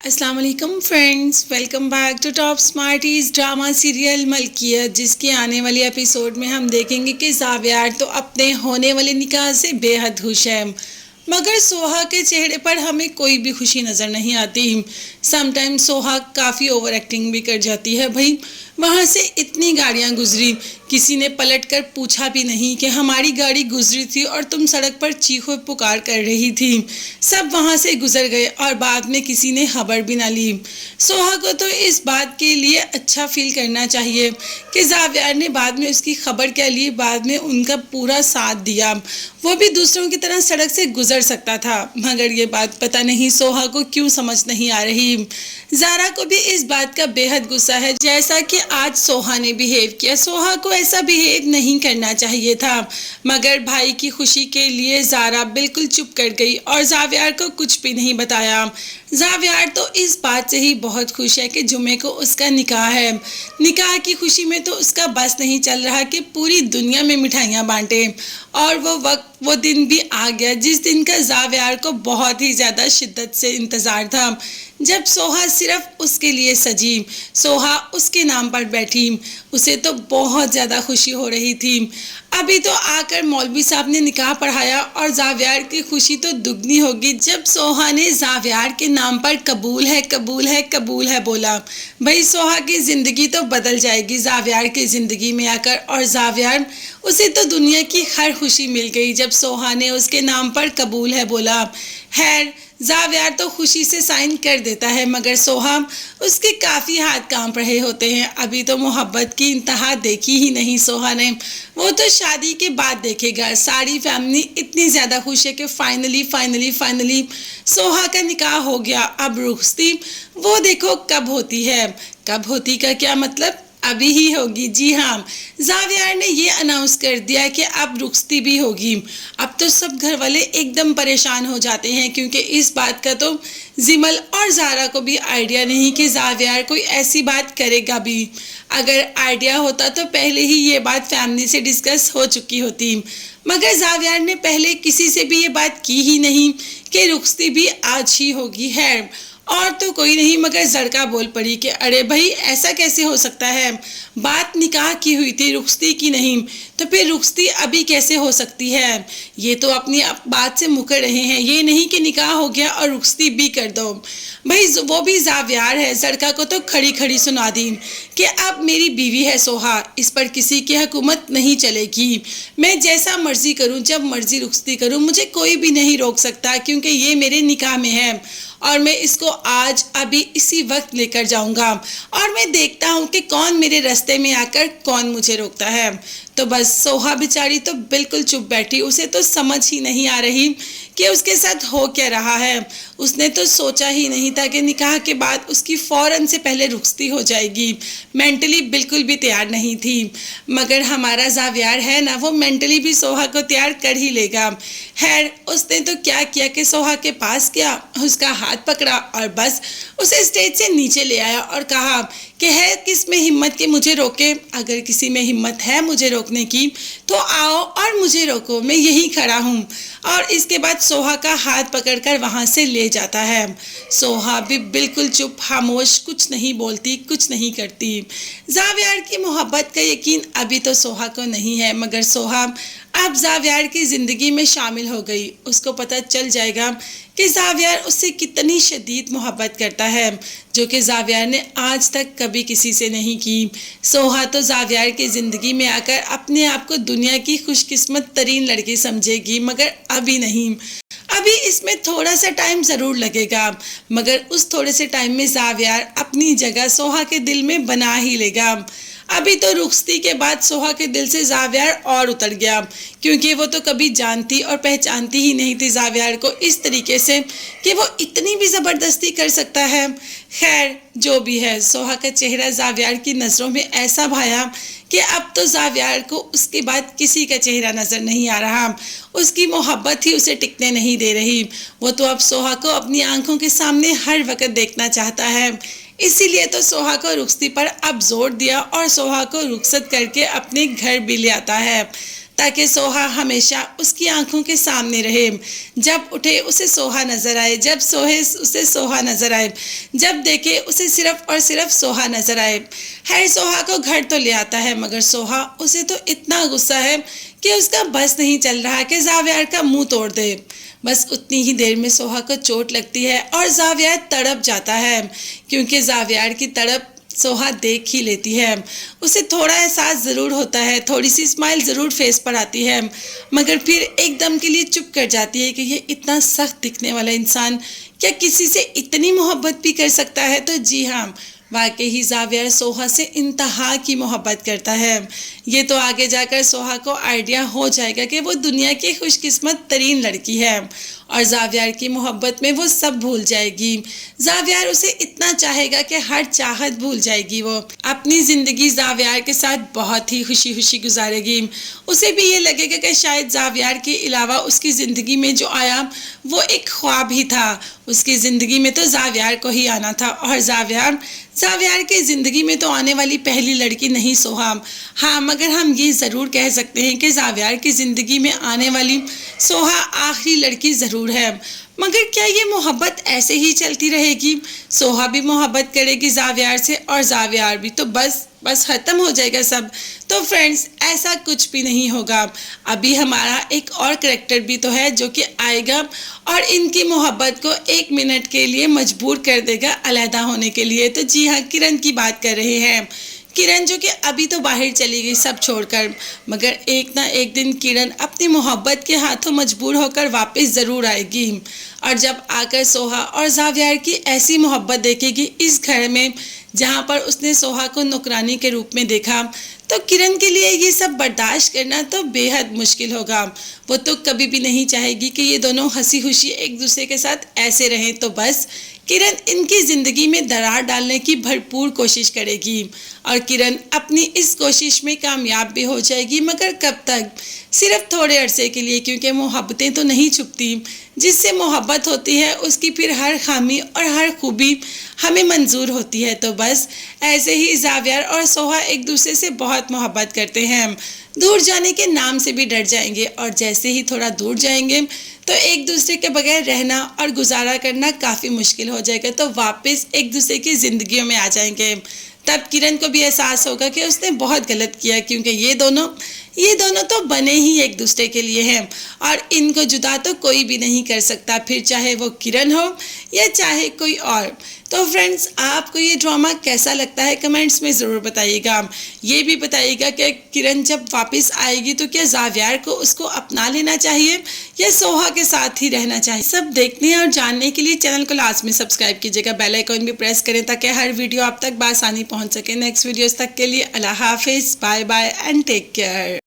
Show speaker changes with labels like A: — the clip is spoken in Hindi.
A: अस्सलाम वालेकुम friends, welcome back to Top Smarties drama serial Malkiyat, जिसके आने वाले एपिसोड में हम देखेंगे कि ज़ावियार तो अपने होने वाले निकाह से बेहद खुश है, मगर सोहा के चेहरे पर हमें कोई भी खुशी नज़र नहीं आती। समटाइम्स सोहा काफ़ी ओवर एक्टिंग भी कर जाती है। भाई, वहाँ से इतनी गाड़ियाँ गुजरी, किसी ने पलटकर पूछा भी नहीं कि हमारी गाड़ी गुजरी थी और तुम सड़क पर चीखो पुकार कर रही थी। सब वहाँ से गुजर गए और बाद में किसी ने खबर भी ना ली। सोहा को तो इस बात के लिए अच्छा फील करना चाहिए कि ज़ावियार ने बाद में उसकी खबर क्या ली, बाद में उनका पूरा साथ दिया। वो भी दूसरों की तरह सड़क से गुजर सकता था, मगर ये बात पता नहीं सोहा को क्यों समझ नहीं आ रही। ज़ारा को भी इस बात का बेहद गुस्सा है, जैसा कि आज सोहा ने बिहेव किया। सोहा को ऐसा बिहेव नहीं करना चाहिए था, मगर भाई की खुशी के लिए ज़ारा बिल्कुल चुप कर गई और ज़ावियार को कुछ भी नहीं बताया। ज़ावियार तो इस बात से ही बहुत खुश है कि जुमे को उसका निकाह है। निकाह की खुशी में तो उसका बस नहीं चल रहा कि पूरी दुनिया में मिठाइयाँ बांटे, और वो दिन भी आ गया जिस दिन का ज़ावियार को बहुत ही ज़्यादा शिद्दत से इंतज़ार था, जब सोहा सिर्फ उसके लिए सजी, सोहा उसके नाम पर बैठी। उसे तो बहुत ज़्यादा खुशी हो रही थी। अभी तो आकर मौलवी साहब ने निकाह पढ़ाया और ज़ावियार की खुशी तो दुगनी होगी जब सोहा ने ज़ावियार के नाम पर कबूल है कबूल है कबूल है बोला। भाई, सोहा की ज़िंदगी तो बदल जाएगी ज़ावियार की ज़िंदगी में आकर, और ज़ावियार उसे तो दुनिया की हर खुशी मिल गई जब सोहा ने उसके नाम पर कबूल है बोला। खैर, ज़ावियार तो खुशी से साइन कर देता है, मगर सोहा उसके काफ़ी हाथ कांप रहे होते हैं। अभी तो मोहब्बत की इंतहा देखी ही नहीं सोहा ने, वो तो शादी के बाद देखेगा। सारी फैमिली इतनी ज़्यादा खुश है कि फाइनली फाइनली फाइनली सोहा का निकाह हो गया। अब रुखसती वो देखो कब होती है। कब होती का क्या मतलब? अभी ही होगी। जी हाँ, ज़ावियार ने ये अनाउंस कर दिया कि अब रुखसती भी होगी। अब तो सब घर वाले एकदम परेशान हो जाते हैं, क्योंकि इस बात का तो जिमल और ज़ारा को भी आइडिया नहीं कि ज़ावियार कोई ऐसी बात करेगा भी। अगर आइडिया होता तो पहले ही ये बात फैमिली से डिस्कस हो चुकी होती, मगर ज़ावियार ने पहले किसी से भी ये बात की ही नहीं कि रुखसती भी आज ही होगी है। और तो कोई नहीं, मगर जड़का बोल पड़ी कि अरे भाई, ऐसा कैसे हो सकता है? बात निकाह की हुई थी, रुखसती की नहीं, तो फिर रुखसती अभी कैसे हो सकती है? ये तो अपनी बात से मुकर रहे हैं। ये नहीं कि निकाह हो गया और रुखसती भी कर दो। भाई, वो भी ज़ावियार है, जड़का को तो खड़ी खड़ी सुना दी कि अब मेरी बीवी है सोहा, इस पर किसी की हुकूमत नहीं चलेगी। मैं जैसा मर्जी करूं, जब मर्जी रुखसती करूं, मुझे कोई भी नहीं रोक सकता, क्योंकि ये मेरे निकाह में है और मैं इसको आज अभी इसी वक्त लेकर जाऊंगा, और मैं देखता हूँ कि कौन मेरे रास्ते में आकर कौन मुझे रोकता है। तो बस सोहा बेचारी तो बिल्कुल चुप बैठी। उसे तो समझ ही नहीं आ रही कि उसके साथ हो क्या रहा है। उसने तो सोचा ही नहीं था कि निकाह के बाद उसकी फ़ौरन से पहले रुखसती हो जाएगी। मेंटली बिल्कुल भी तैयार नहीं थी, मगर हमारा ज़ावियार है ना, वो मेंटली भी सोहा को तैयार कर ही लेगा। खैर, उसने तो क्या किया कि सोहा के पास गया, उसका हाथ पकड़ा और बस उसे स्टेज से नीचे ले आया और कहा कि है किस में हिम्मत कि मुझे रोके? अगर किसी में हिम्मत है मुझे रोकने की तो आओ और मुझे रोको, मैं यहीं खड़ा हूँ। और इसके बाद सोहा का हाथ पकड़कर वहाँ से ले जाता है। सोहा भी बिल्कुल चुप खामोश, कुछ नहीं बोलती, कुछ नहीं करती। ज़ावियार की मोहब्बत का यकीन अभी तो सोहा को नहीं है, मगर सोहा अब ज़ावियार की ज़िंदगी में शामिल हो गई। उसको पता चल जाएगा कि ज़ावियार उससे कितनी शदीद मोहब्बत करता है, जो कि ज़ावियार ने आज तक कभी किसी से नहीं की। सोहा तो ज़ावियार की ज़िंदगी में आकर अपने आप को दुनिया की खुशकिस्मत तरीन लड़की समझेगी, मगर अभी नहीं। अभी इसमें थोड़ा सा टाइम ज़रूर लगेगा, मगर उस थोड़े से टाइम में ज़ावियार अपनी जगह सोहा के दिल में बना ही लेगा। अभी तो रुखसती के बाद सोहा के दिल से ज़ावियार और उतर गया, क्योंकि वो तो कभी जानती और पहचानती ही नहीं थी ज़ावियार को इस तरीके से कि वो इतनी भी ज़बरदस्ती कर सकता है। खैर, जो भी है, सोहा का चेहरा ज़ावियार की नज़रों में ऐसा भाया कि अब तो ज़ावियार को उसके बाद किसी का चेहरा नज़र नहीं आ रहा। उसकी मोहब्बत ही उसे टिकने नहीं दे रही। वो तो अब सोहा को अपनी आंखों के सामने हर वक्त देखना चाहता है। इसीलिए तो सोहा को रुखसती पर अब जोर दिया और सोहा को रुखसत करके अपने घर भी ले आता है। ताकि सोहा हमेशा उसकी आंखों के सामने रहे। जब उठे उसे सोहा नजर आए, जब सोए उसे सोहा नजर आए, जब देखे उसे सिर्फ और सिर्फ सोहा नजर आए। खैर सोहा को घर तो ले आता है, मगर सोहा उसे तो इतना गुस्सा है कि उसका बस नहीं चल रहा कि जावियार का मुंह तोड़ दे। बस उतनी ही देर में सोहा को चोट लगती है और जावियार तड़प जाता है, क्योंकि जावियार की तड़प सोहा देख ही लेती है। उसे थोड़ा एहसास ज़रूर होता है, थोड़ी सी स्माइल ज़रूर फेस पर आती है, मगर फिर एकदम के लिए चुप कर जाती है कि ये इतना सख्त दिखने वाला इंसान क्या किसी से इतनी मोहब्बत भी कर सकता है। तो जी हाँ, वाकई ही जावियार सोहा से इंतहा की मोहब्बत करता है। ये तो आगे जाकर सोहा को आइडिया हो जाएगा कि वो दुनिया की खुशकिस्मत तरीन लड़की है और जावियार की मोहब्बत में वो सब भूल जाएगी। जावियार उसे इतना चाहेगा कि हर चाहत भूल जाएगी। वो अपनी ज़िंदगी जावियार के साथ बहुत ही खुशी खुशी गुजारेगी। उसे भी ये लगेगा कि शायद जावियार के अलावा उसकी ज़िंदगी में जो आया वो एक ख्वाब ही था। उसकी ज़िंदगी में तो जावियार को ही आना था और जावियार की ज़िंदगी में तो आने वाली पहली लड़की नहीं सोहा। हाँ, मगर हम ये ज़रूर कह सकते हैं कि जावियार की ज़िंदगी में आने वाली सोहा आखिरी लड़की ज़रूर है। मगर क्या ये मोहब्बत ऐसे ही चलती रहेगी? सोहा भी मोहब्बत करेगी जावियार से और जावियार भी, तो बस ख़त्म हो जाएगा सब। तो फ्रेंड्स, ऐसा कुछ भी नहीं होगा। अभी हमारा एक और करैक्टर भी तो है जो कि आएगा और इनकी मोहब्बत को एक मिनट के लिए मजबूर कर देगा अलहदा होने के लिए। तो जी हाँ, किरण की बात कर रहे हैं। किरण जो कि अभी तो बाहर चली गई सब छोड़कर, मगर एक ना एक दिन किरण अपनी मोहब्बत के हाथों मजबूर होकर वापस ज़रूर आएगी। और जब आकर सोहा और जावियार की ऐसी मोहब्बत देखेगी इस घर में जहाँ पर उसने सोहा को नौकरानी के रूप में देखा, तो किरण के लिए ये सब बर्दाश्त करना तो बेहद मुश्किल होगा। वो तो कभी भी नहीं चाहेगी कि ये दोनों हंसी खुशी एक दूसरे के साथ ऐसे रहें। तो बस किरण इनकी ज़िंदगी में दरार डालने की भरपूर कोशिश करेगी और किरण अपनी इस कोशिश में कामयाब भी हो जाएगी, मगर कब तक? सिर्फ थोड़े अरसे के लिए, क्योंकि मोहब्बतें तो नहीं छुपती। जिससे मोहब्बत होती है उसकी फिर हर खामी और हर खूबी हमें मंजूर होती है। तो बस ऐसे ही जावियार और सोहा एक दूसरे से बहुत मोहब्बत करते हैं। दूर जाने के नाम से भी डर जाएंगे और जैसे ही थोड़ा दूर जाएंगे तो एक दूसरे के बगैर रहना और गुजारा करना काफ़ी मुश्किल हो जाएगा। तो वापस एक दूसरे की ज़िंदगियों में आ जाएंगे। तब किरण को भी एहसास होगा कि उसने बहुत गलत किया, क्योंकि ये दोनों तो बने ही एक दूसरे के लिए हैं और इनको जुदा तो कोई भी नहीं कर सकता, फिर चाहे वो किरण हो या चाहे कोई और। तो फ्रेंड्स, आपको ये ड्रामा कैसा लगता है कमेंट्स में ज़रूर बताइएगा। ये भी बताइएगा कि किरण जब वापस आएगी तो क्या जावियार को उसको अपना लेना चाहिए या सोहा के साथ ही रहना चाहिए। सब देखने और जानने के लिए चैनल को लाजमी सब्सक्राइब कीजिएगा, बेल आइकन भी प्रेस करें ताकि हर वीडियो आप तक बआसानी पहुँच सके। नेक्स्ट वीडियोज़ तक के लिए अल्लाह हाफिज़, bye bye and take care.